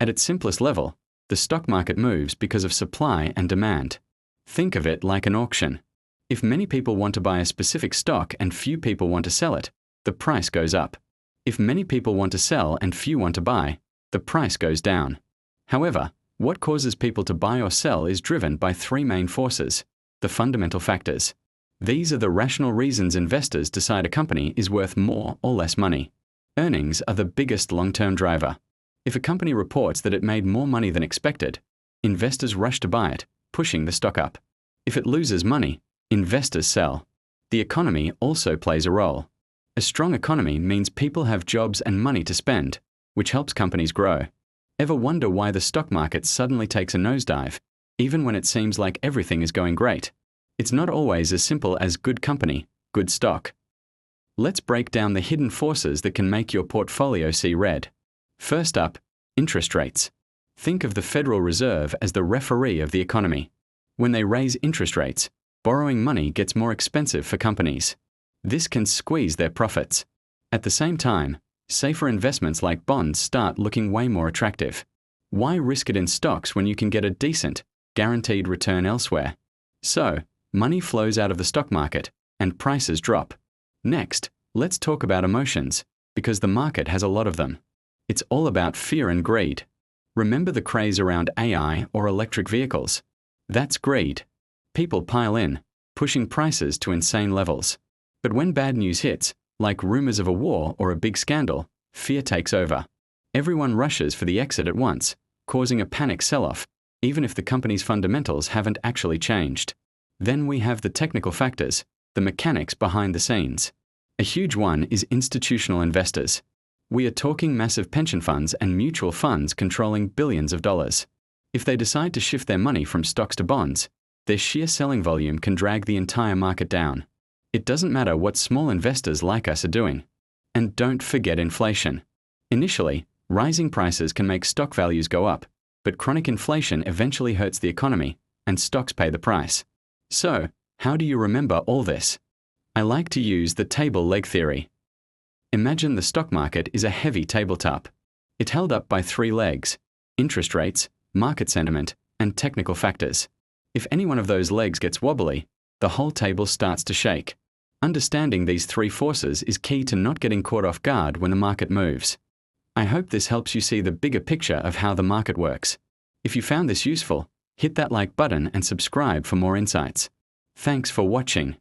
At its simplest level, the stock market moves because of supply and demand. Think of it like an auction. If many people want to buy a specific stock and few people want to sell it, the price goes up. If many people want to sell and few want to buy, the price goes down. However, what causes people to buy or sell is driven by three main forces: the fundamental factors. These are the rational reasons investors decide a company is worth more or less money. Earnings are the biggest long-term driver. If a company reports that it made more money than expected, investors rush to buy it, pushing the stock up. If it loses money, investors sell. The economy also plays a role. A strong economy means people have jobs and money to spend, which helps companies grow. Ever wonder why the stock market suddenly takes a nosedive, even when it seems like everything is going great? It's not always as simple as good company, good stock. Let's break down the hidden forces that can make your portfolio see red. First up, interest rates. Think of the Federal Reserve as the referee of the economy. When they raise interest rates, borrowing money gets more expensive for companies. This can squeeze their profits. At the same time, safer investments like bonds start looking way more attractive. Why risk it in stocks when you can get a decent, guaranteed return elsewhere? So, money flows out of the stock market, and prices drop. Next, let's talk about emotions, because the market has a lot of them. It's all about fear and greed. Remember the craze around AI or electric vehicles? That's greed. People pile in, pushing prices to insane levels. But when bad news hits, like rumors of a war or a big scandal, fear takes over. Everyone rushes for the exit at once, causing a panic sell-off, even if the company's fundamentals haven't actually changed. Then we have the technical factors, the mechanics behind the scenes. A huge one is institutional investors. We are talking massive pension funds and mutual funds controlling billions of dollars. If they decide to shift their money from stocks to bonds, their sheer selling volume can drag the entire market down. It doesn't matter what small investors like us are doing. And don't forget inflation. Initially, rising prices can make stock values go up, but chronic inflation eventually hurts the economy, and stocks pay the price. So, how do you remember all this? I like to use the table leg theory. Imagine the stock market is a heavy tabletop. It's held up by three legs: interest rates, market sentiment, and technical factors. If any one of those legs gets wobbly, the whole table starts to shake. Understanding these three forces is key to not getting caught off guard when the market moves. I hope this helps you see the bigger picture of how the market works. If you found this useful, hit that like button and subscribe for more insights. Thanks for watching.